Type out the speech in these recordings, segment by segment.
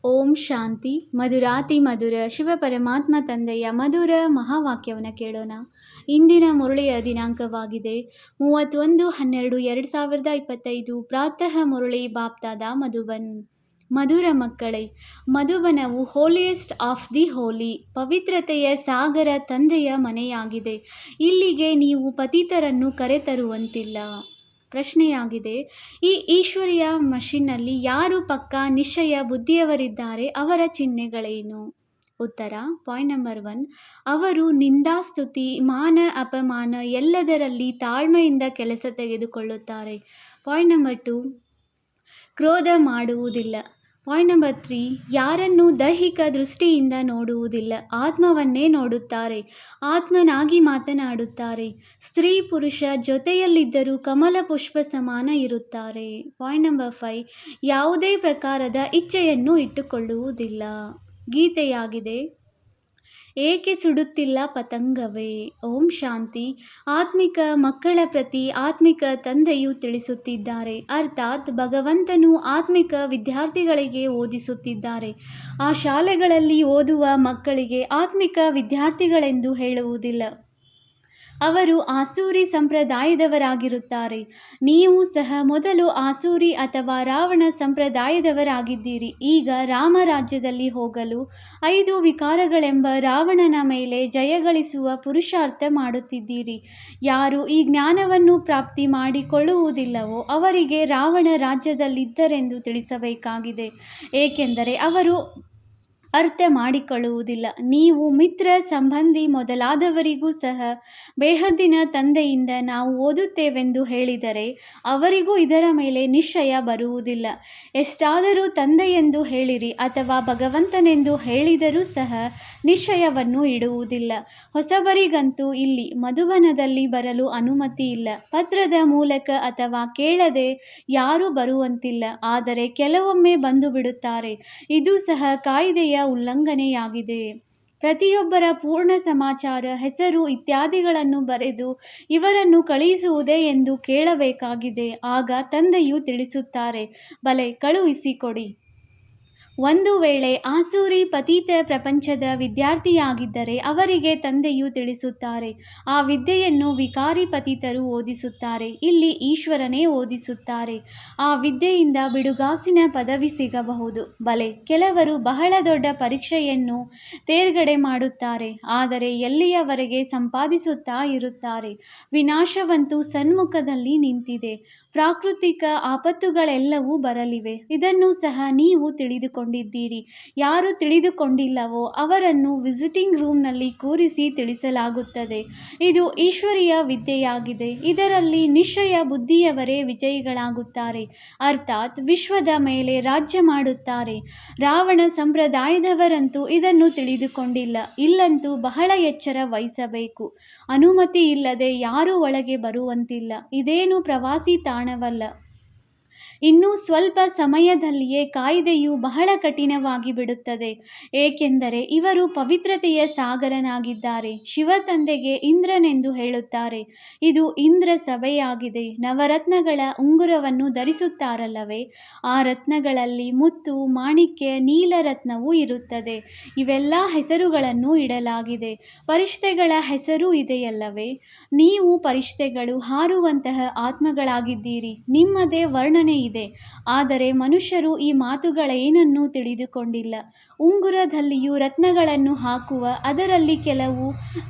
ಓಂ ಶಾಂತಿ ಮಧುರಾತಿ ಮಧುರ ಶಿವ ಪರಮಾತ್ಮ ತಂದೆಯ ಮಧುರ ಮಹಾವಾಕ್ಯವನ್ನು ಕೇಳೋಣ. ಇಂದಿನ ಮುರಳಿಯ ದಿನಾಂಕವಾಗಿದೆ 31/12/2025. ಪ್ರಾತಃ ಮುರಳಿ ಬಾಪ್ತಾದ ಮಧುಬನ್. ಮಧುರ ಮಕ್ಕಳೇ, ಮಧುಬನವು ಹೋಲಿಯೆಸ್ಟ್ ಆಫ್ ದಿ ಹೋಲಿ, ಪವಿತ್ರತೆಯ ಸಾಗರ ತಂದೆಯ ಮನೆಯಾಗಿದೆ. ಇಲ್ಲಿಗೆ ನೀವು ಪತಿತರನ್ನು ಕರೆತರುವಂತಿಲ್ಲ. ಪ್ರಶ್ನೆಯಾಗಿದೆ, ಈ ಈಶ್ವರೀಯ ಮಷಿನ್ನಲ್ಲಿ ಯಾರು ಪಕ್ಕಾ ನಿಶ್ಚಯ ಬುದ್ಧಿಯವರಿದ್ದಾರೆ, ಅವರ ಚಿಹ್ನೆಗಳೇನು? ಉತ್ತರ. ಪಾಯಿಂಟ್ ನಂಬರ್ 1, ಅವರು ನಿಂದಾಸ್ತುತಿ ಮಾನ ಅಪಮಾನ ಎಲ್ಲದರಲ್ಲಿ ತಾಳ್ಮೆಯಿಂದ ಕೆಲಸ ತೆಗೆದುಕೊಳ್ಳುತ್ತಾರೆ. ಪಾಯಿಂಟ್ ನಂಬರ್ 2, ಕ್ರೋಧ ಮಾಡುವುದಿಲ್ಲ. ಪಾಯಿಂಟ್ ನಂಬರ್ 3, ಯಾರನ್ನು ದೈಹಿಕ ದೃಷ್ಟಿಯಿಂದ ನೋಡುವುದಿಲ್ಲ, ಆತ್ಮವನ್ನೇ ನೋಡುತ್ತಾರೆ, ಆತ್ಮನಾಗಿ ಮಾತನಾಡುತ್ತಾರೆ. ಸ್ತ್ರೀ ಪುರುಷ ಜೊತೆಯಲ್ಲಿದ್ದರೂ ಕಮಲ ಪುಷ್ಪ ಸಮಾನ ಇರುತ್ತಾರೆ. ಪಾಯಿಂಟ್ ನಂಬರ್ 5, ಯಾವುದೇ ಪ್ರಕಾರದ ಇಚ್ಛೆಯನ್ನು ಇಟ್ಟುಕೊಳ್ಳುವುದಿಲ್ಲ. ಗೀತೆಯಾಗಿದೆ, ಏಕೆ ಸುಡುತ್ತಿಲ್ಲ ಪತಂಗವೇ. ಓಂ ಶಾಂತಿ. ಆತ್ಮಿಕ ಮಕ್ಕಳ ಪ್ರತಿ ಆತ್ಮಿಕ ತಂದೆಯು ತಿಳಿಸುತ್ತಿದ್ದಾರೆ, ಅರ್ಥಾತ್ ಭಗವಂತನು ಆತ್ಮಿಕ ವಿದ್ಯಾರ್ಥಿಗಳಿಗೆ ಓದಿಸುತ್ತಿದ್ದಾರೆ. ಆ ಶಾಲೆಗಳಲ್ಲಿ ಓದುವ ಮಕ್ಕಳಿಗೆ ಆತ್ಮಿಕ ವಿದ್ಯಾರ್ಥಿಗಳೆಂದು ಹೇಳುವುದಿಲ್ಲ, ಅವರು ಆಸೂರಿ ಸಂಪ್ರದಾಯದವರಾಗಿರುತ್ತಾರೆ. ನೀವು ಸಹ ಮೊದಲು ಆಸೂರಿ ಅಥವಾ ರಾವಣ ಸಂಪ್ರದಾಯದವರಾಗಿದ್ದೀರಿ. ಈಗ ರಾಮರಾಜ್ಯದಲ್ಲಿ ಹೋಗಲು 5 ವಿಕಾರಗಳೆಂಬ ರಾವಣನ ಮೇಲೆ ಜಯಗಳಿಸುವ ಪುರುಷಾರ್ಥ ಮಾಡುತ್ತಿದ್ದೀರಿ. ಯಾರು ಈ ಜ್ಞಾನವನ್ನು ಪ್ರಾಪ್ತಿ ಮಾಡಿಕೊಳ್ಳುವುದಿಲ್ಲವೋ ಅವರಿಗೆ ರಾವಣ ರಾಜ್ಯದಲ್ಲಿದ್ದರೆಂದು ತಿಳಿಸಬೇಕಾಗಿದೆ, ಏಕೆಂದರೆ ಅವರು ಅರ್ಥ ಮಾಡಿಕೊಳ್ಳುವುದಿಲ್ಲ. ನೀವು ಮಿತ್ರ ಸಂಬಂಧಿ ಮೊದಲಾದವರಿಗೂ ಸಹ ಬೇಹದ್ದಿನ ತಂದೆಯಿಂದ ನಾವು ಓದುತ್ತೇವೆಂದು ಹೇಳಿದರೆ ಅವರಿಗೂ ಇದರ ಮೇಲೆ ನಿಶ್ಚಯ ಬರುವುದಿಲ್ಲ. ಎಷ್ಟಾದರೂ ತಂದೆಯೆಂದು ಹೇಳಿರಿ ಅಥವಾ ಭಗವಂತನೆಂದು ಹೇಳಿದರೂ ಸಹ ನಿಶ್ಚಯವನ್ನು ಇಡುವುದಿಲ್ಲ. ಹೊಸಬರಿಗಂತೂ ಇಲ್ಲಿ ಮಧುಬನದಲ್ಲಿ ಬರಲು ಅನುಮತಿ ಇಲ್ಲ. ಪತ್ರದ ಮೂಲಕ ಅಥವಾ ಕೇಳದೆ ಯಾರೂ ಬರುವಂತಿಲ್ಲ, ಆದರೆ ಕೆಲವೊಮ್ಮೆ ಬಂದು ಬಿಡುತ್ತಾರೆ. ಇದು ಸಹ ಕಾಯಿದೆಯ ಉಲ್ಲಂಘನೆಯಾಗಿದೆ. ಪ್ರತಿಯೊಬ್ಬರ ಪೂರ್ಣ ಸಮಾಚಾರ, ಹೆಸರು ಇತ್ಯಾದಿಗಳನ್ನು ಬರೆದು ಇವರನ್ನು ಕಳುಹಿಸುವುದೇ ಎಂದು ಕೇಳಬೇಕಾಗಿದೆ. ಆಗ ತಂದೆಯು ತಿಳಿಸುತ್ತಾರೆ, ಭಲೆ ಕಳುಹಿಸಿಕೊಡಿ. ಒಂದು ವೇಳೆ ಆಸೂರಿ ಪತೀತ ಪ್ರಪಂಚದ ವಿದ್ಯಾರ್ಥಿಯಾಗಿದ್ದರೆ ಅವರಿಗೆ ತಂದೆಯು ತಿಳಿಸುತ್ತಾರೆ, ಆ ವಿದ್ಯೆಯನ್ನು ವಿಕಾರಿ ಪತಿತರು ಓದಿಸುತ್ತಾರೆ, ಇಲ್ಲಿ ಈಶ್ವರನೇ ಓದಿಸುತ್ತಾರೆ. ಆ ವಿದ್ಯೆಯಿಂದ ಬಿಡುಗಾಸಿನ ಪದವಿ ಸಿಗಬಹುದು. ಭಲೆ ಕೆಲವರು ಬಹಳ ದೊಡ್ಡ ಪರೀಕ್ಷೆಯನ್ನು ತೇರ್ಗಡೆ ಮಾಡುತ್ತಾರೆ, ಆದರೆ ಎಲ್ಲಿಯವರೆಗೆ ಸಂಪಾದಿಸುತ್ತಾ ಇರುತ್ತಾರೆ. ವಿನಾಶವಂತೂ ಸನ್ಮುಖದಲ್ಲಿ ನಿಂತಿದೆ. ಪ್ರಾಕೃತಿಕ ಆಪತ್ತುಗಳೆಲ್ಲವೂ ಬರಲಿವೆ. ಇದನ್ನು ಸಹ ನೀವು ತಿಳಿದುಕೊಂಡಿದ್ದೀರಿ. ಯಾರು ತಿಳಿದುಕೊಂಡಿಲ್ಲವೋ ಅವರನ್ನು ವಿಸಿಟಿಂಗ್ ರೂಮ್ನಲ್ಲಿ ಕೂರಿಸಿ ತಿಳಿಸಲಾಗುತ್ತದೆ. ಇದು ಈಶ್ವರೀಯ ವಿದ್ಯೆಯಾಗಿದೆ. ಇದರಲ್ಲಿ ನಿಶ್ಚಯ ಬುದ್ಧಿಯವರೇ ವಿಜಯಿಗಳಾಗುತ್ತಾರೆ, ಅರ್ಥಾತ್ ವಿಶ್ವದ ಮೇಲೆ ರಾಜ್ಯ ಮಾಡುತ್ತಾರೆ. ರಾವಣ ಸಂಪ್ರದಾಯದವರಂತೂ ಇದನ್ನು ತಿಳಿದುಕೊಂಡಿಲ್ಲ. ಇಲ್ಲಂತೂ ಬಹಳ ಎಚ್ಚರ ವಹಿಸಬೇಕು. ಅನುಮತಿ ಇಲ್ಲದೆ ಯಾರೂ ಒಳಗೆ ಬರುವಂತಿಲ್ಲ. ಇದೇನು ಪ್ರವಾಸಿ ತಾಣವಲ್ಲ. ಇನ್ನೂ ಸ್ವಲ್ಪ ಸಮಯದಲ್ಲಿಯೇ ಕಾಯಿದೆಯು ಬಹಳ ಕಠಿಣವಾಗಿ ಬಿಡುತ್ತದೆ, ಏಕೆಂದರೆ ಇವರು ಪವಿತ್ರತೆಯ ಸಾಗರನಾಗಿದ್ದಾರೆ. ಶಿವ ತಂದೆಗೆ ಇಂದ್ರನೆಂದು ಹೇಳುತ್ತಾರೆ. ಇದು ಇಂದ್ರ ಸಭೆಯಾಗಿದೆ. ನವರತ್ನಗಳ ಉಂಗುರವನ್ನು ಧರಿಸುತ್ತಾರಲ್ಲವೇ, ಆ ರತ್ನಗಳಲ್ಲಿ ಮುತ್ತು, ಮಾಣಿಕ್ಯ, ನೀಲರತ್ನವೂ ಇರುತ್ತದೆ. ಇವೆಲ್ಲ ಹೆಸರುಗಳನ್ನು ಇಡಲಾಗಿದೆ. ಫರಿಷ್ಠೆಗಳ ಹೆಸರು ಇದೆಯಲ್ಲವೇ. ನೀವು ಫರಿಷ್ಠೆಗಳು, ಹಾರುವಂತಹ ಆತ್ಮಗಳಾಗಿದ್ದೀರಿ. ನಿಮ್ಮದೇ ವರ್ಣನೆ ಇದೆ, ಆದರೆ ಮನುಷ್ಯರು ಈ ಮಾತುಗಳೇನನ್ನೂ ತಿಳಿದುಕೊಂಡಿಲ್ಲ. ಉಂಗುರದಲ್ಲಿಯೂ ರತ್ನಗಳನ್ನು ಹಾಕುವ, ಅದರಲ್ಲಿ ಕೆಲವು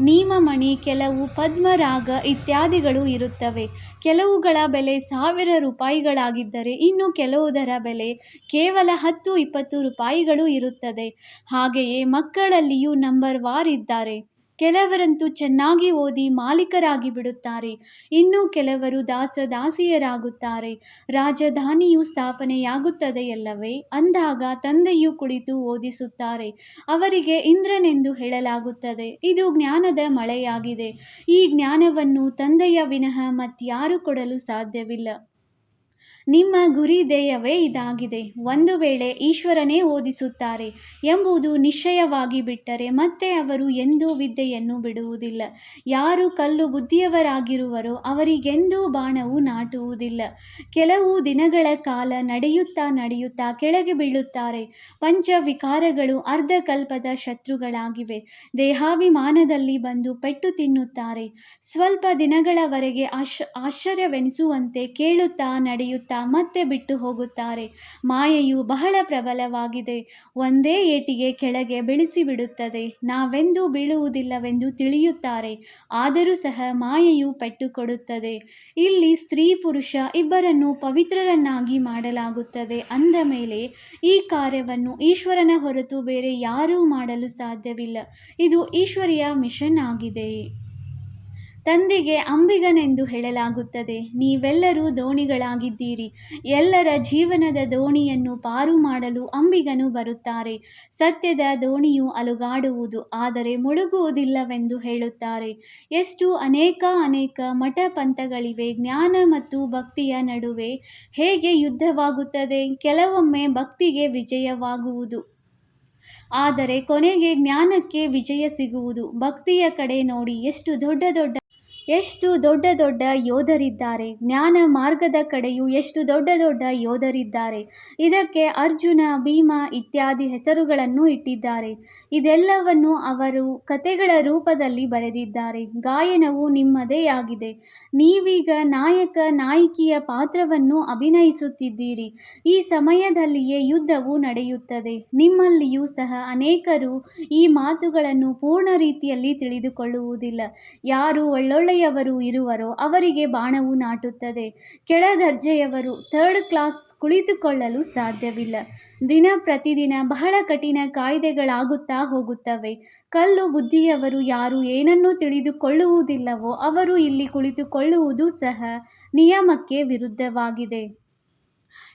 ನೀಮಮಣಿ, ಕೆಲವು ಪದ್ಮರಾಗ ಇತ್ಯಾದಿಗಳು ಇರುತ್ತವೆ. ಕೆಲವುಗಳ ಬೆಲೆ 1000 ರೂಪಾಯಿಗಳಾಗಿದ್ದರೆ ಇನ್ನು ಕೆಲವುದರ ಬೆಲೆ ಕೇವಲ 10-20 ರೂಪಾಯಿಗಳು ಇರುತ್ತದೆ. ಹಾಗೆಯೇ ಮಕ್ಕಳಲ್ಲಿಯೂ ನಂಬರ್ ವಾರ್ ಇದ್ದಾರೆ. ಕೆಲವರಂತೂ ಚೆನ್ನಾಗಿ ಓದಿ ಮಾಲೀಕರಾಗಿ ಬಿಡುತ್ತಾರೆ, ಇನ್ನು ಕೆಲವರು ದಾಸದಾಸಿಯರಾಗುತ್ತಾರೆ. ರಾಜಧಾನಿಯು ಸ್ಥಾಪನೆಯಾಗುತ್ತದೆಯಲ್ಲವೇ, ಅಂದಾಗ ತಂದೆಯು ಕುಳಿತು ಓದಿಸುತ್ತಾರೆ. ಅವರಿಗೆ ಇಂದ್ರನೆಂದು ಹೇಳಲಾಗುತ್ತದೆ. ಇದು ಜ್ಞಾನದ ಮಳೆಯಾಗಿದೆ. ಈ ಜ್ಞಾನವನ್ನು ತಂದೆಯ ವಿನಃ ಮತ್ಯಾರೂ ಕೊಡಲು ಸಾಧ್ಯವಿಲ್ಲ. ನಿಮ್ಮ ಗುರಿ ಧ್ಯೇಯವೇ ಇದಾಗಿದೆ. ಒಂದು ವೇಳೆ ಈಶ್ವರನೇ ಓದಿಸುತ್ತಾರೆ ಎಂಬುದು ನಿಶ್ಚಯವಾಗಿ ಬಿಟ್ಟರೆ ಮತ್ತೆ ಅವರು ಎಂದೂ ವಿದ್ಯೆಯನ್ನು ಬಿಡುವುದಿಲ್ಲ. ಯಾರು ಕಲ್ಲು ಬುದ್ಧಿಯವರಾಗಿರುವರೋ ಅವರಿಗೆಂದೂ ಬಾಣವು ನಾಟುವುದಿಲ್ಲ. ಕೆಲವು ದಿನಗಳ ಕಾಲ ನಡೆಯುತ್ತಾ ಕೆಳಗೆ ಬೀಳುತ್ತಾರೆ. ಪಂಚವಿಕಾರಗಳು ಅರ್ಧಕಲ್ಪದ ಶತ್ರುಗಳಾಗಿವೆ. ದೇಹಾಭಿಮಾನದಲ್ಲಿ ಬಂದು ಪೆಟ್ಟು ತಿನ್ನುತ್ತಾರೆ. ಸ್ವಲ್ಪ ದಿನಗಳವರೆಗೆ ಆಶ್ಚರ್ಯವೆನಿಸುವಂತೆ ಕೇಳುತ್ತಾ ನಡೆಯುತ್ತಾ ಮತ್ತೆ ಬಿಟ್ಟು ಹೋಗುತ್ತಾರೆ. ಮಾಯೆಯು ಬಹಳ ಪ್ರಬಲವಾಗಿದೆ. ಒಂದೇ ಏಟಿಗೆ ಕೆಳಗೆ ಬೀಳಿಸಿಬಿಡುತ್ತದೆ. ನಾವೆಂದೂ ಬೀಳುವುದಿಲ್ಲವೆಂದು ತಿಳಿಯುತ್ತಾರೆ. ಆದರೂ ಸಹ ಮಾಯೆಯು ಪೆಟ್ಟು ಕೊಡುತ್ತದೆ. ಇಲ್ಲಿ ಸ್ತ್ರೀ ಪುರುಷ ಇಬ್ಬರನ್ನೂ ಪವಿತ್ರರನ್ನಾಗಿ ಮಾಡಲಾಗುತ್ತದೆ ಅಂದ ಮೇಲೆ ಈ ಕಾರ್ಯವನ್ನು ಈಶ್ವರನ ಹೊರತು ಬೇರೆ ಯಾರೂ ಮಾಡಲು ಸಾಧ್ಯವಿಲ್ಲ. ಇದು ಈಶ್ವರಿಯ ಮಿಷನ್ ಆಗಿದೆ. ತಂದೆಗೆ ಅಂಬಿಗನೆಂದು ಹೇಳಲಾಗುತ್ತದೆ. ನೀವೆಲ್ಲರೂ ದೋಣಿಗಳಾಗಿದ್ದೀರಿ. ಎಲ್ಲರ ಜೀವನದ ದೋಣಿಯನ್ನು ಪಾರು ಮಾಡಲು ಅಂಬಿಗನು ಬರುತ್ತಾರೆ. ಸತ್ಯದ ದೋಣಿಯು ಅಲುಗಾಡುವುದು, ಆದರೆ ಮುಳುಗುವುದಿಲ್ಲವೆಂದು ಹೇಳುತ್ತಾರೆ. ಎಷ್ಟು ಅನೇಕ ಮಠ ಪಂಥಗಳಿವೆ. ಜ್ಞಾನ ಮತ್ತು ಭಕ್ತಿಯ ನಡುವೆ ಹೇಗೆ ಯುದ್ಧವಾಗುತ್ತದೆ. ಕೆಲವೊಮ್ಮೆ ಭಕ್ತಿಗೆ ವಿಜಯವಾಗುವುದು, ಆದರೆ ಕೊನೆಗೆ ಜ್ಞಾನಕ್ಕೆ ವಿಜಯ ಸಿಗುವುದು. ಭಕ್ತಿಯ ಕಡೆ ನೋಡಿ, ಎಷ್ಟು ದೊಡ್ಡ ಯೋಧರಿದ್ದಾರೆ. ಜ್ಞಾನ ಮಾರ್ಗದ ಕಡೆಯೂ ಎಷ್ಟು ದೊಡ್ಡ ಯೋಧರಿದ್ದಾರೆ. ಇದಕ್ಕೆ ಅರ್ಜುನ, ಭೀಮ ಇತ್ಯಾದಿ ಹೆಸರುಗಳನ್ನು ಇಟ್ಟಿದ್ದಾರೆ. ಇದೆಲ್ಲವನ್ನು ಅವರು ಕಥೆಗಳ ರೂಪದಲ್ಲಿ ಬರೆದಿದ್ದಾರೆ. ಗಾಯನವು ನಿಮ್ಮದೇ ಆಗಿದೆ. ನೀವೀಗ ನಾಯಕ ನಾಯಕಿಯ ಪಾತ್ರವನ್ನು ಅಭಿನಯಿಸುತ್ತಿದ್ದೀರಿ. ಈ ಸಮಯದಲ್ಲಿಯೇ ಯುದ್ಧವು ನಡೆಯುತ್ತದೆ. ನಿಮ್ಮಲ್ಲಿಯೂ ಸಹ ಅನೇಕರು ಈ ಮಾತುಗಳನ್ನು ಪೂರ್ಣ ರೀತಿಯಲ್ಲಿ ತಿಳಿದುಕೊಳ್ಳುವುದಿಲ್ಲ. ಯಾರು ಒಳ್ಳೊಳ್ಳೆಯವರು ಇರುವರೋ ಅವರಿಗೆ ಬಾಣವು ನಾಟುತ್ತದೆ. ಕೆಳ ದರ್ಜೆಯವರು ಥರ್ಡ್ ಕ್ಲಾಸ್ ಕುಳಿತುಕೊಳ್ಳಲು ಸಾಧ್ಯವಿಲ್ಲ. ಪ್ರತಿದಿನ ಬಹಳ ಕಠಿಣ ಕಾಯ್ದೆಗಳಾಗುತ್ತಾ ಹೋಗುತ್ತವೆ. ಕಲ್ಲು ಬುದ್ಧಿಯವರು ಯಾರು ಏನನ್ನೂ ತಿಳಿದುಕೊಳ್ಳುವುದಿಲ್ಲವೋ ಅವರು ಇಲ್ಲಿ ಕುಳಿತುಕೊಳ್ಳುವುದು ಸಹ ನಿಯಮಕ್ಕೆ ವಿರುದ್ಧವಾಗಿದೆ.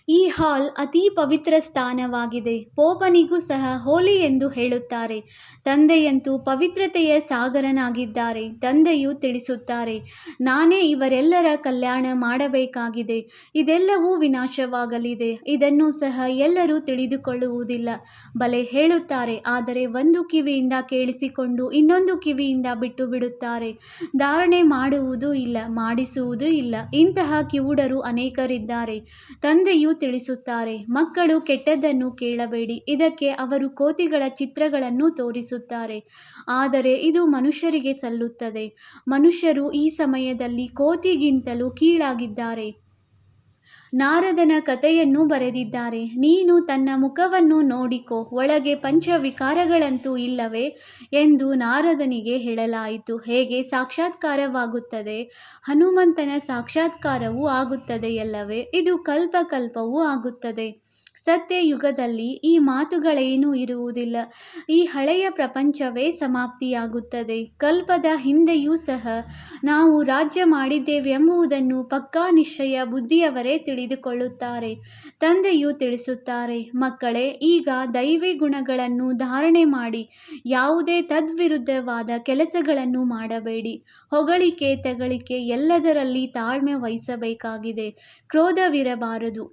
ಈ ಹಾಲ್ ಅತಿ ಪವಿತ್ರ ಸ್ಥಾನವಾಗಿದೆ. ಪೋಪನಿಗೂ ಸಹ ಹೋಲಿ ಎಂದು ಹೇಳುತ್ತಾರೆ. ತಂದೆಯಂತೂ ಪವಿತ್ರತೆಯ ಸಾಗರನಾಗಿದ್ದಾರೆ. ತಂದೆಯು ತಿಳಿಸುತ್ತಾರೆ, ನಾನೇ ಇವರೆಲ್ಲರ ಕಲ್ಯಾಣ ಮಾಡಬೇಕಾಗಿದೆ. ಇದೆಲ್ಲವೂ ವಿನಾಶವಾಗಲಿದೆ. ಇದನ್ನು ಸಹ ಎಲ್ಲರೂ ತಿಳಿದುಕೊಳ್ಳುವುದಿಲ್ಲ. ಬಲೆ ಹೇಳುತ್ತಾರೆ, ಆದರೆ ಒಂದು ಕಿವಿಯಿಂದ ಕೇಳಿಸಿಕೊಂಡು ಇನ್ನೊಂದು ಕಿವಿಯಿಂದ ಬಿಟ್ಟು ಬಿಡುತ್ತಾರೆ. ಧಾರಣೆ ಮಾಡುವುದೂ ಇಲ್ಲ, ಮಾಡಿಸುವುದೂ ಇಲ್ಲ. ಇಂತಹ ಕಿವುಡರು ಅನೇಕರಿದ್ದಾರೆ. ತಂದೆಯು ತಿಳಿಸುತ್ತಾರೆ, ಮಕ್ಕಳು ಕೆಟ್ಟದ್ದನ್ನು ಕೇಳಬೇಡಿ. ಇದಕ್ಕೆ ಅವರು ಕೋತಿಗಳ ಚಿತ್ರಗಳನ್ನು ತೋರಿಸುತ್ತಾರೆ, ಆದರೆ ಇದು ಮನುಷ್ಯರಿಗೆ ಸಲ್ಲುತ್ತದೆ. ಮನುಷ್ಯರು ಈ ಸಮಯದಲ್ಲಿ ಕೋತಿಗಿಂತಲೂ ಕೀಳಾಗಿದ್ದಾರೆ. ನಾರದನ ಕಥೆಯನ್ನು ಬರೆದಿದ್ದಾರೆ. ನೀನು ತನ್ನ ಮುಖವನ್ನು ನೋಡಿಕೋ, ಒಳಗೆ ಪಂಚವಿಕಾರಗಳಂತೂ ಇಲ್ಲವೇ ಎಂದು ನಾರದನಿಗೆ ಹೇಳಲಾಯಿತು. ಹೇಗೆ ಸಾಕ್ಷಾತ್ಕಾರವಾಗುತ್ತದೆ? ಹನುಮಂತನ ಸಾಕ್ಷಾತ್ಕಾರವೂ ಆಗುತ್ತದೆಯಲ್ಲವೇ? ಇದು ಕಲ್ಪವೂ ಆಗುತ್ತದೆ. ಸತ್ಯಯುಗದಲ್ಲಿ ಈ ಮಾತುಗಳೇನೂ ಇರುವುದಿಲ್ಲ. ಈ ಹಳೆಯ ಪ್ರಪಂಚವೇ ಸಮಾಪ್ತಿಯಾಗುತ್ತದೆ. ಕಲ್ಪದ ಹಿಂದೆಯೂ ಸಹ ನಾವು ರಾಜ್ಯ ಮಾಡಿದ್ದೇವೆಂಬುದನ್ನು ಪಕ್ಕಾ ನಿಶ್ಚಯ ಬುದ್ಧಿಯವರೇ ತಿಳಿದುಕೊಳ್ಳುತ್ತಾರೆ. ತಂದೆಯು ತಿಳಿಸುತ್ತಾರೆ, ಮಕ್ಕಳೇ, ಈಗ ದೈವಿ ಗುಣಗಳನ್ನು ಧಾರಣೆ ಮಾಡಿ ಯಾವುದೇ ತದ್ವಿರುದ್ಧವಾದ ಕೆಲಸಗಳನ್ನು ಮಾಡಬೇಡಿ. ಹೊಗಳಿಕೆ ತೆಗಳಿಕೆ ಎಲ್ಲದರಲ್ಲಿ ತಾಳ್ಮೆ ವಹಿಸಬೇಕಾಗಿದೆ. ಕ್ರೋಧವಿರಬಾರದು.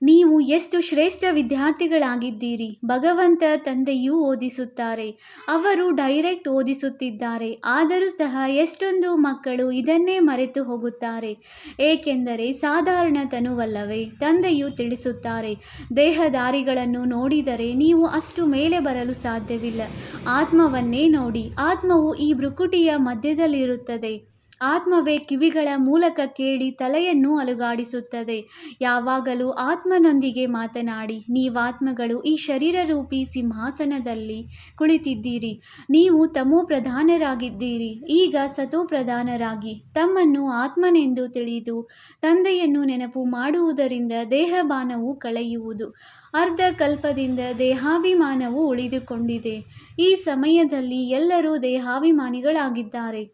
ನೀವು ಎಷ್ಟು ಶ್ರೇಷ್ಠ ವಿದ್ಯಾರ್ಥಿಗಳಾಗಿದ್ದೀರಿ. ಭಗವಂತ ತಂದೆಯೂ ಓದಿಸುತ್ತಾರೆ. ಅವರು ಡೈರೆಕ್ಟ್ ಓದಿಸುತ್ತಿದ್ದಾರೆ. ಆದರೂ ಸಹ ಎಷ್ಟೊಂದು ಮಕ್ಕಳು ಇದನ್ನೇ ಮರೆತು ಹೋಗುತ್ತಾರೆ. ಏಕೆಂದರೆ ಸಾಧಾರಣ ತನುವಲ್ಲವೇ? ತಂದೆಯು ತಿಳಿಸುತ್ತಾರೆ, ದೇಹಧಾರಿಗಳನ್ನು ನೋಡಿದರೆ ನೀವು ಅಷ್ಟು ಮೇಲೆ ಬರಲು ಸಾಧ್ಯವಿಲ್ಲ. ಆತ್ಮವನ್ನೇ ನೋಡಿ. ಆತ್ಮವು ಈ ಭ್ರುಕುಟಿಯ ಮಧ್ಯದಲ್ಲಿರುತ್ತದೆ. ಆತ್ಮವೇ ಕಿವಿಗಳ ಮೂಲಕ ಕೇಳಿ ತಲೆಯನ್ನು ಅಲುಗಾಡಿಸುತ್ತದೆ. ಯಾವಾಗಲೂ ಆತ್ಮನೊಂದಿಗೆ ಮಾತನಾಡಿ. ನೀವಾತ್ಮಗಳು ಈ ಶರೀರರೂಪಿ ಸಿಂಹಾಸನದಲ್ಲಿ ಕುಳಿತಿದ್ದೀರಿ. ನೀವು ತಮೋಪ್ರಧಾನರಾಗಿದ್ದೀರಿ. ಈಗ ಸತೋಪ್ರಧಾನರಾಗಿ ತಮ್ಮನ್ನು ಆತ್ಮನೆಂದು ತಿಳಿದು ತಂದೆಯನ್ನು ನೆನಪು ಮಾಡುವುದರಿಂದ ದೇಹಭಾನವು ಕಳೆಯುವುದು. ಅರ್ಧ ಕಲ್ಪದಿಂದ ದೇಹಾಭಿಮಾನವು ಉಳಿದುಕೊಂಡಿದೆ. ಈ ಸಮಯದಲ್ಲಿ ಎಲ್ಲರೂ ದೇಹಾಭಿಮಾನಿಗಳಾಗಿದ್ದಾರೆ.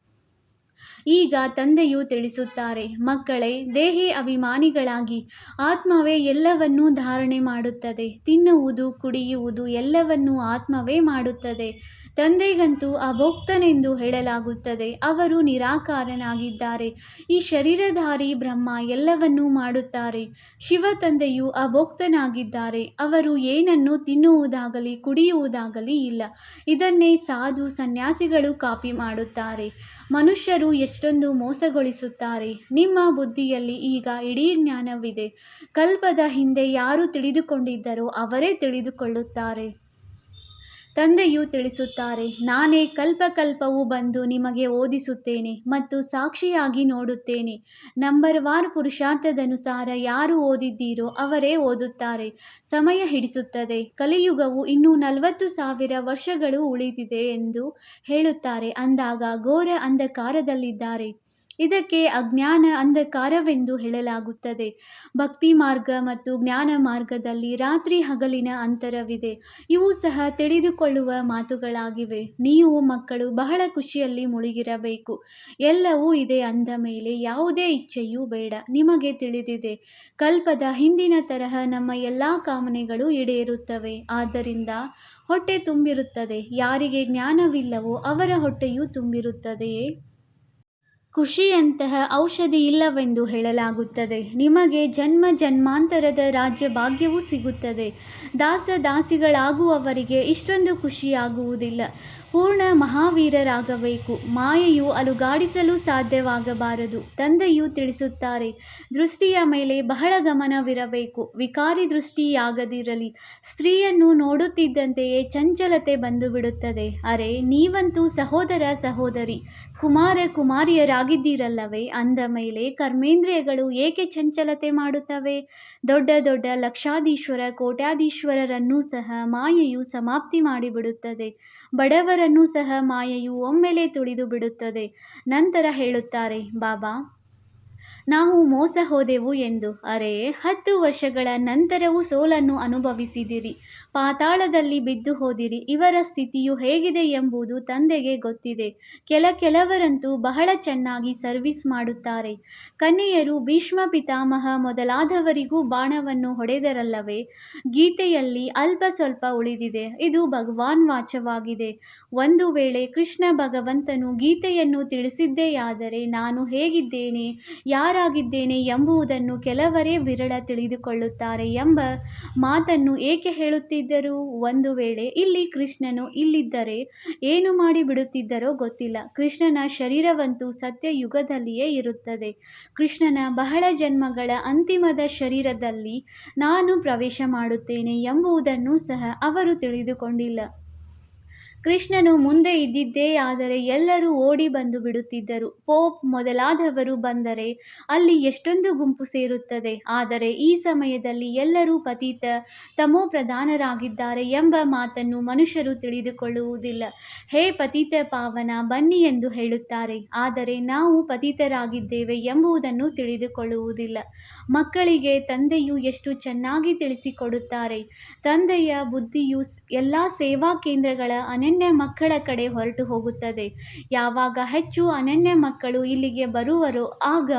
ಈಗ ತಂದೆಯು ತಿಳಿಸುತ್ತಾರೆ, ಮಕ್ಕಳೇ, ದೇಹಿ ಅಭಿಮಾನಿಗಳಾಗಿ ಆತ್ಮವೇ ಎಲ್ಲವನ್ನೂ ಧಾರಣೆ ಮಾಡುತ್ತದೆ. ತಿನ್ನುವುದು, ಕುಡಿಯುವುದು ಎಲ್ಲವನ್ನೂ ಆತ್ಮವೇ ಮಾಡುತ್ತದೆ. ತಂದೆಗಂತೂ ಅಭೋಕ್ತನೆಂದು ಹೇಳಲಾಗುತ್ತದೆ. ಅವರು ನಿರಾಕಾರನಾಗಿದ್ದಾರೆ. ಈ ಶರೀರಧಾರಿ ಬ್ರಹ್ಮ ಎಲ್ಲವನ್ನೂ ಮಾಡುತ್ತಾರೆ. ಶಿವ ತಂದೆಯು ಅಭೋಕ್ತನಾಗಿದ್ದಾರೆ. ಅವರು ಏನನ್ನು ತಿನ್ನುವುದಾಗಲಿ ಕುಡಿಯುವುದಾಗಲಿ ಇಲ್ಲ. ಇದನ್ನೇ ಸಾಧು ಸನ್ಯಾಸಿಗಳು ಕಾಪಿ ಮಾಡುತ್ತಾರೆ. ಮನುಷ್ಯರು ಎಷ್ಟೊಂದು ಮೋಸಗೊಳಿಸುತ್ತಾರೆ. ನಿಮ್ಮ ಬುದ್ಧಿಯಲ್ಲಿ ಈಗ ಇಡೀ ಜ್ಞಾನವಿದೆ. ಕಲ್ಪದ ಹಿಂದೆ ಯಾರು ತಿಳಿದುಕೊಂಡಿದ್ದರೋ ಅವರೇ ತಿಳಿದುಕೊಳ್ಳುತ್ತಾರೆ. ತಂದೆಯು ತಿಳಿಸುತ್ತಾರೆ, ನಾನೇ ಕಲ್ಪಕಲ್ಪವೂ ಬಂದು ನಿಮಗೆ ಓದಿಸುತ್ತೇನೆ ಮತ್ತು ಸಾಕ್ಷಿಯಾಗಿ ನೋಡುತ್ತೇನೆ. ನಂಬರ್ ವಾರ್ ಪುರುಷಾರ್ಥದನುಸಾರ ಯಾರು ಓದಿದ್ದೀರೋ ಅವರೇ ಓದುತ್ತಾರೆ. ಸಮಯ ಹಿಡಿಸುತ್ತದೆ. ಕಲಿಯುಗವು ಇನ್ನೂ 40,000 ವರ್ಷಗಳು ಉಳಿದಿದೆ ಎಂದು ಹೇಳುತ್ತಾರೆ. ಅಂದಾಗ ಘೋರ ಅಂಧಕಾರದಲ್ಲಿದ್ದಾರೆ. ಇದಕ್ಕೆ ಅಜ್ಞಾನ ಅಂಧಕಾರವೆಂದು ಹೇಳಲಾಗುತ್ತದೆ. ಭಕ್ತಿ ಮಾರ್ಗ ಮತ್ತು ಜ್ಞಾನ ಮಾರ್ಗದಲ್ಲಿ ರಾತ್ರಿ ಹಗಲಿನ ಅಂತರವಿದೆ. ಇವು ಸಹ ತಿಳಿದುಕೊಳ್ಳುವ ಮಾತುಗಳಾಗಿವೆ. ನೀವು ಮಕ್ಕಳು ಬಹಳ ಖುಷಿಯಲ್ಲಿ ಮುಳುಗಿರಬೇಕು. ಎಲ್ಲವೂ ಇದೆ ಅಂದ ಮೇಲೆ ಯಾವುದೇ ಇಚ್ಛೆಯೂ ಬೇಡ. ನಿಮಗೆ ತಿಳಿದಿದೆ, ಕಲ್ಪದ ಹಿಂದಿನ ತರಹ ನಮ್ಮ ಎಲ್ಲ ಕಾಮನೆಗಳು ಈಡೇರುತ್ತವೆ. ಆದ್ದರಿಂದ ಹೊಟ್ಟೆ ತುಂಬಿರುತ್ತದೆ. ಯಾರಿಗೆ ಜ್ಞಾನವಿಲ್ಲವೋ ಅವರ ಹೊಟ್ಟೆಯೂ ತುಂಬಿರುತ್ತದೆಯೇ? ಖುಷಿಯಂತಹ ಔಷಧಿ ಇಲ್ಲವೆಂದು ಹೇಳಲಾಗುತ್ತದೆ. ನಿಮಗೆ ಜನ್ಮ ಜನ್ಮಾಂತರದ ರಾಜ್ಯ ಭಾಗ್ಯವೂ ಸಿಗುತ್ತದೆ. ದಾಸ ದಾಸಿಗಳಾಗುವವರಿಗೆ ಇಷ್ಟೊಂದು ಖುಷಿಯಾಗುವುದಿಲ್ಲ. ಪೂರ್ಣ ಮಹಾವೀರರಾಗಬೇಕು. ಮಾಯೆಯು ಅಲುಗಾಡಿಸಲು ಸಾಧ್ಯವಾಗಬಾರದು. ತಂದೆಯು ತಿಳಿಸುತ್ತಾರೆ, ದೃಷ್ಟಿಯ ಮೇಲೆ ಬಹಳ ಗಮನವಿರಬೇಕು. ವಿಕಾರಿ ದೃಷ್ಟಿಯಾಗದಿರಲಿ. ಸ್ತ್ರೀಯನ್ನು ನೋಡುತ್ತಿದ್ದಂತೆಯೇ ಚಂಚಲತೆ ಬಂದು ಬಿಡುತ್ತದೆ. ಅರೆ, ನೀವಂತೂ ಸಹೋದರ ಸಹೋದರಿ ಕುಮಾರ ಕುಮಾರಿಯರಾಗಿದ್ದೀರಲ್ಲವೇ? ಅಂದ ಮೇಲೆ ಕರ್ಮೇಂದ್ರಿಯಗಳು ಏಕೆ ಚಂಚಲತೆ ಮಾಡುತ್ತವೆ? ದೊಡ್ಡ ದೊಡ್ಡ ಲಕ್ಷಾಧೀಶ್ವರ ಕೋಟ್ಯಾಧೀಶ್ವರರನ್ನೂ ಸಹ ಮಾಯೆಯು ಸಮಾಪ್ತಿ ಮಾಡಿಬಿಡುತ್ತದೆ. ಬಡವರನ್ನೂ ಸಹ ಮಾಯೆಯು ಒಮ್ಮೆಲೆ ತುಳಿದು ಬಿಡುತ್ತದೆ. ನಂತರ ಹೇಳುತ್ತಾರೆ, ಬಾಬಾ, ನಾವು ಮೋಸ ಹೋದೆವು ಎಂದು. ಅರೆ, 10 ವರ್ಷಗಳ ನಂತರವೂ ಸೋಲನ್ನು ಅನುಭವಿಸಿದಿರಿ. ಪಾತಾಳದಲ್ಲಿ ಬಿದ್ದು ಹೋದಿರಿ. ಇವರ ಸ್ಥಿತಿಯು ಹೇಗಿದೆ ಎಂಬುದು ತಂದೆಗೆ ಗೊತ್ತಿದೆ. ಕೆಲವರಂತೂ ಬಹಳ ಚೆನ್ನಾಗಿ ಸರ್ವಿಸ್ ಮಾಡುತ್ತಾರೆ. ಕನ್ಯೆಯರು ಭೀಷ್ಮ ಪಿತಾಮಹ ಮೊದಲಾದವರಿಗೂ ಬಾಣವನ್ನು ಹೊಡೆದರಲ್ಲವೇ? ಗೀತೆಯಲ್ಲಿ ಅಲ್ಪ ಸ್ವಲ್ಪ ಉಳಿದಿದೆ. ಇದು ಭಗವಾನ್ ವಾಚವಾಗಿದೆ. ಒಂದು ವೇಳೆ ಕೃಷ್ಣ ಭಗವಂತನು ಗೀತೆಯನ್ನು ತಿಳಿಸಿದ್ದೆಯಾದರೆ ನಾನು ಹೇಗಿದ್ದೇನೆ, ಯಾರಾಗಿದ್ದೇನೆ ಎಂಬುದನ್ನು ಕೆಲವರೇ ವಿರಳ ತಿಳಿದುಕೊಳ್ಳುತ್ತಾರೆ ಎಂಬ ಮಾತನ್ನು ಏಕೆ ಹೇಳುತ್ತಿದ್ದರು? ಒಂದು ವೇಳೆ ಇಲ್ಲಿ ಕೃಷ್ಣನು ಇಲ್ಲಿದ್ದರೆ ಏನು ಮಾಡಿಬಿಡುತ್ತಿದ್ದರೋ ಗೊತ್ತಿಲ್ಲ. ಕೃಷ್ಣನ ಶರೀರವಂತೂ ಸತ್ಯಯುಗದಲ್ಲಿಯೇ ಇರುತ್ತದೆ. ಕೃಷ್ಣನ ಬಹಳ ಜನ್ಮಗಳ ಅಂತಿಮದ ಶರೀರದಲ್ಲಿ ನಾನು ಪ್ರವೇಶ ಮಾಡುತ್ತೇನೆ ಎಂಬುದನ್ನು ಸಹ ಅವರು ತಿಳಿದುಕೊಂಡಿಲ್ಲ. ಕೃಷ್ಣನು ಮುಂದೆ ಇದ್ದಿದ್ದೇ ಆದರೆ ಎಲ್ಲರೂ ಓಡಿ ಬಂದು ಬಿಡುತ್ತಿದ್ದರು. ಪೋಪ್ ಮೊದಲಾದವರು ಬಂದರೆ ಅಲ್ಲಿ ಎಷ್ಟೊಂದು ಗುಂಪು ಸೇರುತ್ತದೆ. ಆದರೆ ಈ ಸಮಯದಲ್ಲಿ ಎಲ್ಲರೂ ಪತಿತ ತಮೋಪ್ರಧಾನರಾಗಿದ್ದಾರೆ ಎಂಬ ಮಾತನ್ನು ಮನುಷ್ಯರು ತಿಳಿದುಕೊಳ್ಳುವುದಿಲ್ಲ. ಹೇ ಪತಿತ ಪಾವನ, ಬನ್ನಿ ಎಂದು ಹೇಳುತ್ತಾರೆ. ಆದರೆ ನಾವು ಪತಿತರಾಗಿದ್ದೇವೆ ಎಂಬುದನ್ನು ತಿಳಿದುಕೊಳ್ಳುವುದಿಲ್ಲ. ಮಕ್ಕಳಿಗೆ ತಂದೆಯು ಎಷ್ಟು ಚೆನ್ನಾಗಿ ತಿಳಿಸಿಕೊಡುತ್ತಾರೆ. ತಂದೆಯ ಬುದ್ಧಿಯು ಎಲ್ಲ ಸೇವಾ ಕೇಂದ್ರಗಳ ಅನನ್ಯ ಮಕ್ಕಳ ಕಡೆ ಹೊರಟು ಹೋಗುತ್ತದೆ. ಯಾವಾಗ ಹೆಚ್ಚು ಅನನ್ಯ ಮಕ್ಕಳು ಇಲ್ಲಿಗೆ ಬರುವರೋ ಆಗ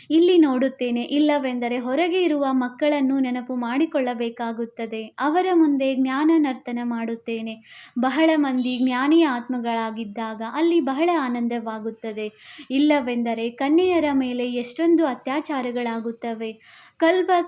ಇಲ್ಲಿ ನೋಡುತ್ತೇನೆ. ಇಲ್ಲವೆಂದರೆ ಹೊರಗೆ ಇರುವ ಮಕ್ಕಳನ್ನು ನೆನಪು ಮಾಡಿಕೊಳ್ಳಬೇಕಾಗುತ್ತದೆ. ಅವರ ಮುಂದೆ ಜ್ಞಾನ ನರ್ತನ ಮಾಡುತ್ತೇನೆ. ಬಹಳ ಮಂದಿ ಜ್ಞಾನಿ ಆತ್ಮಗಳಾಗಿದ್ದಾಗ ಅಲ್ಲಿ ಬಹಳ ಆನಂದವಾಗುತ್ತದೆ. ಇಲ್ಲವೆಂದರೆ ಕನ್ಯೆಯರ ಮೇಲೆ ಎಷ್ಟೊಂದು ಅತ್ಯಾಚಾರಗಳಾಗುತ್ತವೆ.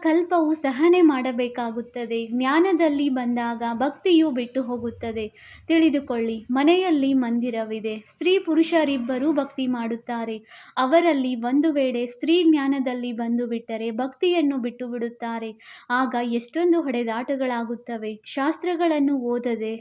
ಕಲ್ಪವು ಸಹನೆ ಮಾಡಬೇಕಾಗುತ್ತದೆ. ಜ್ಞಾನದಲ್ಲಿ ಬಂದಾಗ ಭಕ್ತಿಯು ಬಿಟ್ಟು ಹೋಗುತ್ತದೆ. ತಿಳಿದುಕೊಳ್ಳಿ, ಮನೆಯಲ್ಲಿ ಮಂದಿರವಿದೆ. ಸ್ತ್ರೀ ಪುರುಷರಿಬ್ಬರೂ ಭಕ್ತಿ ಮಾಡುತ್ತಾರೆ. ಅವರಲ್ಲಿ ಒಂದು ವೇಳೆ ಸ್ತ್ರೀ ಜ್ಞಾನದಲ್ಲಿ ಬಂದು ಬಿಟ್ಟರೆ ಭಕ್ತಿಯನ್ನು ಬಿಟ್ಟು ಬಿಡುತ್ತಾರೆ. ಆಗ ಎಷ್ಟೊಂದು ಹೊಡೆದಾಟಗಳಾಗುತ್ತವೆ. ಶಾಸ್ತ್ರಗಳನ್ನು ಓದದೆ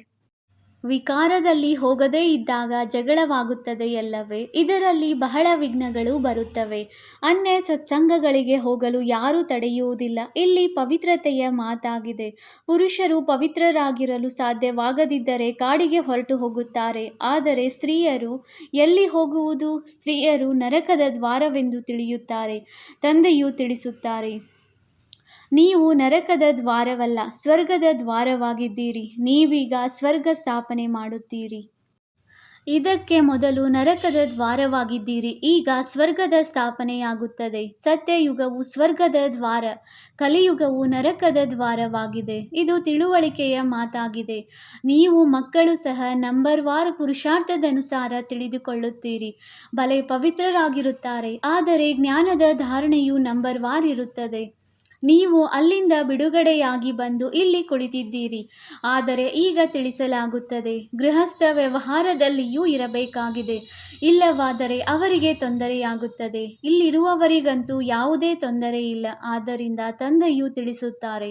ವಿಕಾರದಲ್ಲಿ ಹೋಗದೇ ಇದ್ದಾಗ ಜಗಳವಾಗುತ್ತದೆಯಲ್ಲವೇ? ಇದರಲ್ಲಿ ಬಹಳ ವಿಘ್ನಗಳು ಬರುತ್ತವೆ. ಅನ್ಯ ಸತ್ಸಂಗಗಳಿಗೆ ಹೋಗಲು ಯಾರೂ ತಡೆಯುವುದಿಲ್ಲ. ಇಲ್ಲಿ ಪವಿತ್ರತೆಯ ಮಾತಾಗಿದೆ. ಪುರುಷರು ಪವಿತ್ರರಾಗಿರಲು ಸಾಧ್ಯವಾಗದಿದ್ದರೆ ಕಾಡಿಗೆ ಹೊರಟು ಹೋಗುತ್ತಾರೆ. ಆದರೆ ಸ್ತ್ರೀಯರು ಎಲ್ಲಿ ಹೋಗುವುದು? ಸ್ತ್ರೀಯರು ನರಕದ ದ್ವಾರವೆಂದು ತಿಳಿಯುತ್ತಾರೆ. ತಂದೆಯು ತಿಳಿಸುತ್ತಾರೆ, ನೀವು ನರಕದ ದ್ವಾರವಲ್ಲ, ಸ್ವರ್ಗದ ದ್ವಾರವಾಗಿದ್ದೀರಿ. ನೀವೀಗ ಸ್ವರ್ಗ ಸ್ಥಾಪನೆ ಮಾಡುತ್ತೀರಿ. ಇದಕ್ಕೆ ಮೊದಲು ನರಕದ ದ್ವಾರವಾಗಿದ್ದೀರಿ, ಈಗ ಸ್ವರ್ಗದ ಸ್ಥಾಪನೆಯಾಗುತ್ತದೆ. ಸತ್ಯಯುಗವು ಸ್ವರ್ಗದ ದ್ವಾರ, ಕಲಿಯುಗವು ನರಕದ ದ್ವಾರವಾಗಿದೆ. ಇದು ತಿಳುವಳಿಕೆಯ ಮಾತಾಗಿದೆ. ನೀವು ಮಕ್ಕಳು ಸಹ ನಂಬರ್ವಾರ್ ಪುರುಷಾರ್ಥದನುಸಾರ ತಿಳಿದುಕೊಳ್ಳುತ್ತೀರಿ. ಭಲೆ ಪವಿತ್ರರಾಗಿರುತ್ತಾರೆ, ಆದರೆ ಜ್ಞಾನದ ಧಾರಣೆಯು ನಂಬರ್ವಾರ್ ಇರುತ್ತದೆ. ನೀವು ಅಲ್ಲಿಂದ ಬಿಡುಗಡೆಯಾಗಿ ಬಂದು ಇಲ್ಲಿ ಕುಳಿತಿದ್ದೀರಿ. ಆದರೆ ಈಗ ತಿಳಿಸಲಾಗುತ್ತದೆ, ಗೃಹಸ್ಥ ವ್ಯವಹಾರದಲ್ಲಿಯೂ ಇರಬೇಕಾಗಿದೆ, ಇಲ್ಲವಾದರೆ ಅವರಿಗೆ ತೊಂದರೆಯಾಗುತ್ತದೆ. ಇಲ್ಲಿರುವವರಿಗಂತೂ ಯಾವುದೇ ತೊಂದರೆಯಿಲ್ಲ. ಆದ್ದರಿಂದ ತಂದೆಯು ತಿಳಿಸುತ್ತಾರೆ,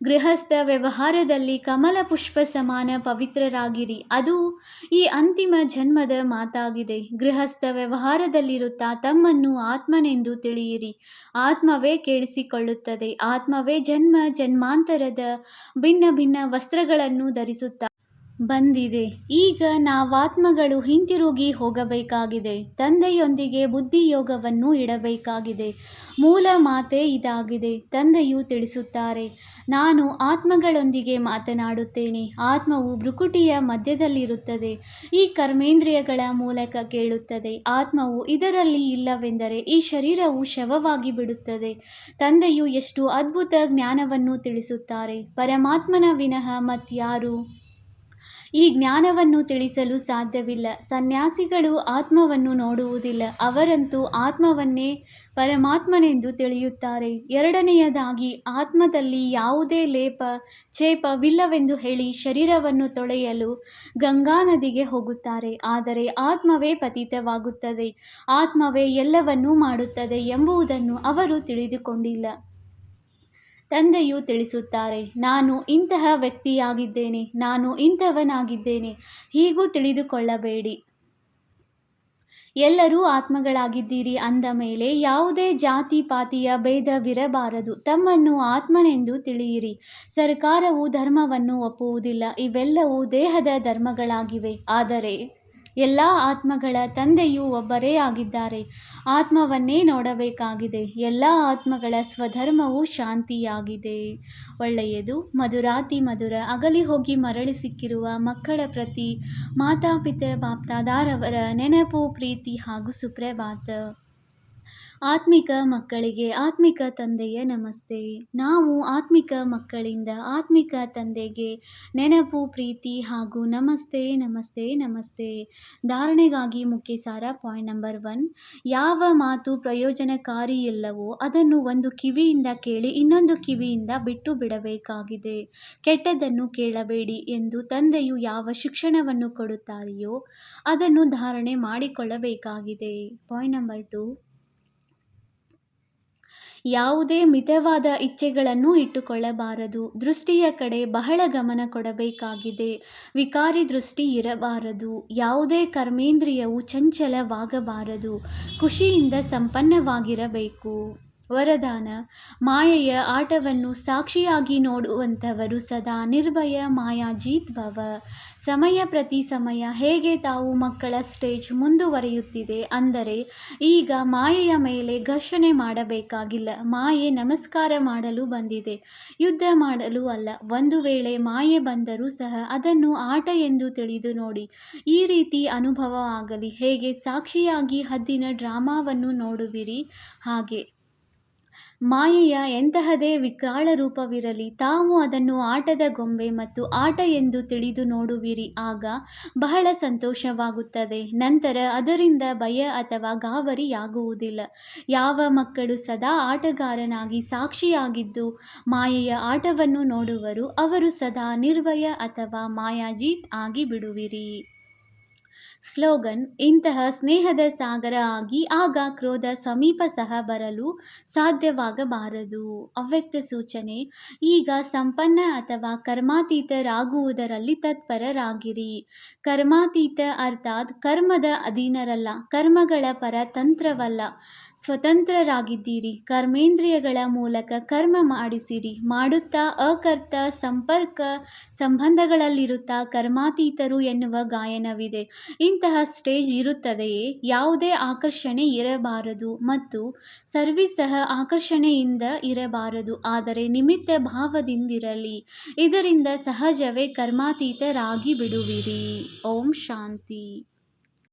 ಗೃಹಸ್ಥ ವ್ಯವಹಾರದಲ್ಲಿ ಕಮಲ ಪುಷ್ಪ ಸಮಾನ ಪವಿತ್ರರಾಗಿರಿ. ಅದು ಈ ಅಂತಿಮ ಜನ್ಮದ ಮಾತಾಗಿದೆ. ಗೃಹಸ್ಥ ವ್ಯವಹಾರದಲ್ಲಿರುತ್ತಾ ತಮ್ಮನ್ನು ಆತ್ಮನೆಂದು ತಿಳಿಯಿರಿ. ಆತ್ಮವೇ ಕೇಳಿಸಿಕೊಳ್ಳುತ್ತದೆ. ಆತ್ಮವೇ ಜನ್ಮ ಜನ್ಮಾಂತರದ ಭಿನ್ನ ಭಿನ್ನ ವಸ್ತ್ರಗಳನ್ನು ಧರಿಸುತ್ತಾ ಬಂದಿದೆ. ಈಗ ನಾವಾತ್ಮಗಳು ಹಿಂತಿರುಗಿ ಹೋಗಬೇಕಾಗಿದೆ. ತಂದೆಯೊಂದಿಗೆ ಬುದ್ಧಿಯೋಗವನ್ನು ಇಡಬೇಕಾಗಿದೆ. ಮೂಲ ಮಾತೇ ಇದಾಗಿದೆ. ತಂದೆಯು ತಿಳಿಸುತ್ತಾರೆ, ನಾನು ಆತ್ಮಗಳೊಂದಿಗೆ ಮಾತನಾಡುತ್ತೇನೆ. ಆತ್ಮವು ಭ್ರುಕುಟಿಯ ಮಧ್ಯದಲ್ಲಿರುತ್ತದೆ. ಈ ಕರ್ಮೇಂದ್ರಿಯಗಳ ಮೂಲಕ ಕೇಳುತ್ತದೆ. ಆತ್ಮವು ಇದರಲ್ಲಿ ಇಲ್ಲವೆಂದರೆ ಈ ಶರೀರವು ಶವವಾಗಿ ಬಿಡುತ್ತದೆ. ತಂದೆಯು ಎಷ್ಟು ಅದ್ಭುತ ಜ್ಞಾನವನ್ನು ತಿಳಿಸುತ್ತಾರೆ. ಪರಮಾತ್ಮನ ವಿನಃ ಮತ್ಯಾರು ಈ ಜ್ಞಾನವನ್ನು ತಿಳಿಸಲು ಸಾಧ್ಯವಿಲ್ಲ. ಸನ್ಯಾಸಿಗಳು ಆತ್ಮವನ್ನು ನೋಡುವುದಿಲ್ಲ. ಅವರಂತೂ ಆತ್ಮವನ್ನೇ ಪರಮಾತ್ಮನೆಂದು ತಿಳಿಯುತ್ತಾರೆ. ಎರಡನೆಯದಾಗಿ, ಆತ್ಮದಲ್ಲಿ ಯಾವುದೇ ಲೇಪ ಛೇಪವಿಲ್ಲವೆಂದು ಹೇಳಿ ಶರೀರವನ್ನು ತೊಳೆಯಲು ಗಂಗಾ ನದಿಗೆ ಹೋಗುತ್ತಾರೆ. ಆದರೆ ಆತ್ಮವೇ ಪತಿತವಾಗುತ್ತದೆ, ಆತ್ಮವೇ ಎಲ್ಲವನ್ನೂ ಮಾಡುತ್ತದೆ ಎಂಬುದನ್ನು ಅವರು ತಿಳಿದುಕೊಂಡಿಲ್ಲ. ತಂದೆಯು ತಿಳಿಸುತ್ತಾರೆ, ನಾನು ಇಂತಹ ವ್ಯಕ್ತಿಯಾಗಿದ್ದೇನೆ, ನಾನು ಇಂಥವನಾಗಿದ್ದೇನೆ, ಹೀಗೂ ತಿಳಿದುಕೊಳ್ಳಬೇಡಿ. ಎಲ್ಲರೂ ಆತ್ಮಗಳಾಗಿದ್ದೀರಿ ಅಂದ ಮೇಲೆ ಯಾವುದೇ ಜಾತಿ ಪಾತಿಯ ಭೇದವಿರಬಾರದು. ತಮ್ಮನ್ನು ಆತ್ಮನೆಂದು ತಿಳಿಯಿರಿ. ಸರ್ಕಾರವು ಧರ್ಮವನ್ನು ಒಪ್ಪುವುದಿಲ್ಲ. ಇವೆಲ್ಲವೂ ದೇಹದ ಧರ್ಮಗಳಾಗಿವೆ. ಆದರೆ ಎಲ್ಲ ಆತ್ಮಗಳ ತಂದೆಯೂ ಒಬ್ಬರೇ ಆಗಿದ್ದಾರೆ. ಆತ್ಮವನ್ನೇ ನೋಡಬೇಕಾಗಿದೆ. ಎಲ್ಲ ಆತ್ಮಗಳ ಸ್ವಧರ್ಮವು ಶಾಂತಿಯಾಗಿದೆ. ಒಳ್ಳೆಯದು. ಮಧುರಾತಿ ಮಧುರ. ಅಗಲಿ ಹೋಗಿ ಮರಳಿ ಸಿಕ್ಕಿರುವ ಮಕ್ಕಳ ಪ್ರತಿ ಮಾತಾಪಿತ ಬಾಪ್ದಾದಾರವರ ನೆನಪು, ಪ್ರೀತಿ ಹಾಗೂ ಸುಪ್ರಭಾತ. ಆತ್ಮಿಕ ಮಕ್ಕಳಿಗೆ ಆತ್ಮಿಕ ತಂದೆಯ ನಮಸ್ತೆ. ನಾವು ಆತ್ಮಿಕ ಮಕ್ಕಳಿಂದ ಆತ್ಮಿಕ ತಂದೆಗೆ ನೆನಪು, ಪ್ರೀತಿ ಹಾಗೂ ನಮಸ್ತೆ ನಮಸ್ತೆ ನಮಸ್ತೆ. ಧಾರಣೆಗಾಗಿ ಮುಖ್ಯ ಸಾರ. ಪಾಯಿಂಟ್ ನಂಬರ್ 1, ಯಾವ ಮಾತು ಪ್ರಯೋಜನಕಾರಿಯಿಲ್ಲವೋ ಅದನ್ನು ಒಂದು ಕಿವಿಯಿಂದ ಕೇಳಿ ಇನ್ನೊಂದು ಕಿವಿಯಿಂದ ಬಿಟ್ಟು ಬಿಡಬೇಕಾಗಿದೆ. ಕೆಟ್ಟದ್ದನ್ನು ಕೇಳಬೇಡಿ ಎಂದು ತಂದೆಯು ಯಾವ ಶಿಕ್ಷಣವನ್ನು ಕೊಡುತ್ತಾರೆಯೋ ಅದನ್ನು ಧಾರಣೆ ಮಾಡಿಕೊಳ್ಳಬೇಕಾಗಿದೆ. ಪಾಯಿಂಟ್ ನಂಬರ್ 2, ಯಾವುದೇ ಮಿತವಾದ ಇಚ್ಛೆಗಳನ್ನು ಇಟ್ಟುಕೊಳ್ಳಬಾರದು. ದೃಷ್ಟಿಯ ಕಡೆ ಬಹಳ ಗಮನ ಕೊಡಬೇಕಾಗಿದೆ. ವಿಕಾರಿ ದೃಷ್ಟಿ ಇರಬಾರದು. ಯಾವುದೇ ಕರ್ಮೇಂದ್ರಿಯವು ಚಂಚಲವಾಗಬಾರದು. ಖುಷಿಯಿಂದ ಸಂಪನ್ನವಾಗಿರಬೇಕು. ವರದಾನ: ಮಾಯೆಯ ಆಟವನ್ನು ಸಾಕ್ಷಿಯಾಗಿ ನೋಡುವಂಥವರು ಸದಾ ನಿರ್ಭಯ ಮಾಯಾಜೀತ್ ಭವ. ಸಮಯ ಪ್ರತಿ ಸಮಯ ಹೇಗೆ ತಾವು ಮಕ್ಕಳ ಸ್ಟೇಜ್ ಮುಂದುವರಿಯುತ್ತಿದೆ ಅಂದರೆ ಈಗ ಮಾಯೆಯ ಮೇಲೆ ಘರ್ಷಣೆ ಮಾಡಬೇಕಾಗಿಲ್ಲ. ಮಾಯೆ ನಮಸ್ಕಾರ ಮಾಡಲು ಬಂದಿದೆ, ಯುದ್ಧ ಮಾಡಲು ಅಲ್ಲ. ಒಂದು ವೇಳೆ ಮಾಯೆ ಬಂದರೂ ಸಹ ಅದನ್ನು ಆಟ ಎಂದು ತಿಳಿದು ನೋಡಿ. ಈ ರೀತಿ ಅನುಭವ ಆಗಲಿ. ಹೇಗೆ ಸಾಕ್ಷಿಯಾಗಿ ಹದ್ದಿನ ಡ್ರಾಮಾವನ್ನು ನೋಡುವಿರಿ ಹಾಗೆ ಮಾಯೆಯ ಎಂತಹದೇ ವಿಕರಾಳ ರೂಪವಿರಲಿ, ತಾವು ಅದನ್ನು ಆಟದ ಗೊಂಬೆ ಮತ್ತು ಆಟ ಎಂದು ತಿಳಿದು ನೋಡುವಿರಿ. ಆಗ ಬಹಳ ಸಂತೋಷವಾಗುತ್ತದೆ. ನಂತರ ಅದರಿಂದ ಭಯ ಅಥವಾ ಗಾಬರಿಯಾಗುವುದಿಲ್ಲ. ಯಾವ ಮಕ್ಕಳು ಸದಾ ಆಟಗಾರನಾಗಿ ಸಾಕ್ಷಿಯಾಗಿದ್ದು ಮಾಯೆಯ ಆಟವನ್ನು ನೋಡುವರು, ಅವರು ಸದಾ ನಿರ್ಭಯ ಅಥವಾ ಮಾಯಾಜೀತ್ ಆಗಿ ಬಿಡುವಿರಿ. ಸ್ಲೋಗನ್: ಇಂತಹ ಸ್ನೇಹದ ಸಾಗರ ಆಗಿ ಆಗ ಕ್ರೋಧ ಸಮೀಪ ಸಹ ಬರಲು ಸಾಧ್ಯವಾಗಬಾರದು. ಅವ್ಯಕ್ತ ಸೂಚನೆ: ಈಗ ಸಂಪನ್ನ ಅಥವಾ ಕರ್ಮಾತೀತರಾಗುವುದರಲ್ಲಿ ತತ್ಪರರಾಗಿರಿ. ಕರ್ಮಾತೀತ ಅರ್ಥಾತ್ ಕರ್ಮದ ಅಧೀನರಲ್ಲ, ಕರ್ಮಗಳ ಪರತಂತ್ರವಲ್ಲ. ಸ್ವತಂತ್ರರಾಗಿದ್ದೀರಿ. ಕರ್ಮೇಂದ್ರಿಯಗಳ ಮೂಲಕ ಕರ್ಮ ಮಾಡಿಸಿರಿ. ಮಾಡುತ್ತಾ ಅಕರ್ತ ಸಂಪರ್ಕ ಸಂಬಂಧಗಳಲ್ಲಿರುತ್ತಾ ಕರ್ಮಾತೀತರು ಎನ್ನುವ ಗಾಯನವಿದೆ. ಇಂತಹ ಸ್ಟೇಜ್ ಇರುತ್ತದೆಯೇ? ಯಾವುದೇ ಆಕರ್ಷಣೆ ಇರಬಾರದು ಮತ್ತು ಸರ್ವಿಸ್ ಸಹ ಆಕರ್ಷಣೆಯಿಂದ ಇರಬಾರದು, ಆದರೆ ನಿಮಿತ್ತ ಭಾವದಿಂದಿರಲಿ. ಇದರಿಂದ ಸಹಜವೇ ಕರ್ಮಾತೀತರಾಗಿ ಬಿಡುವಿರಿ. ಓಂ ಶಾಂತಿ.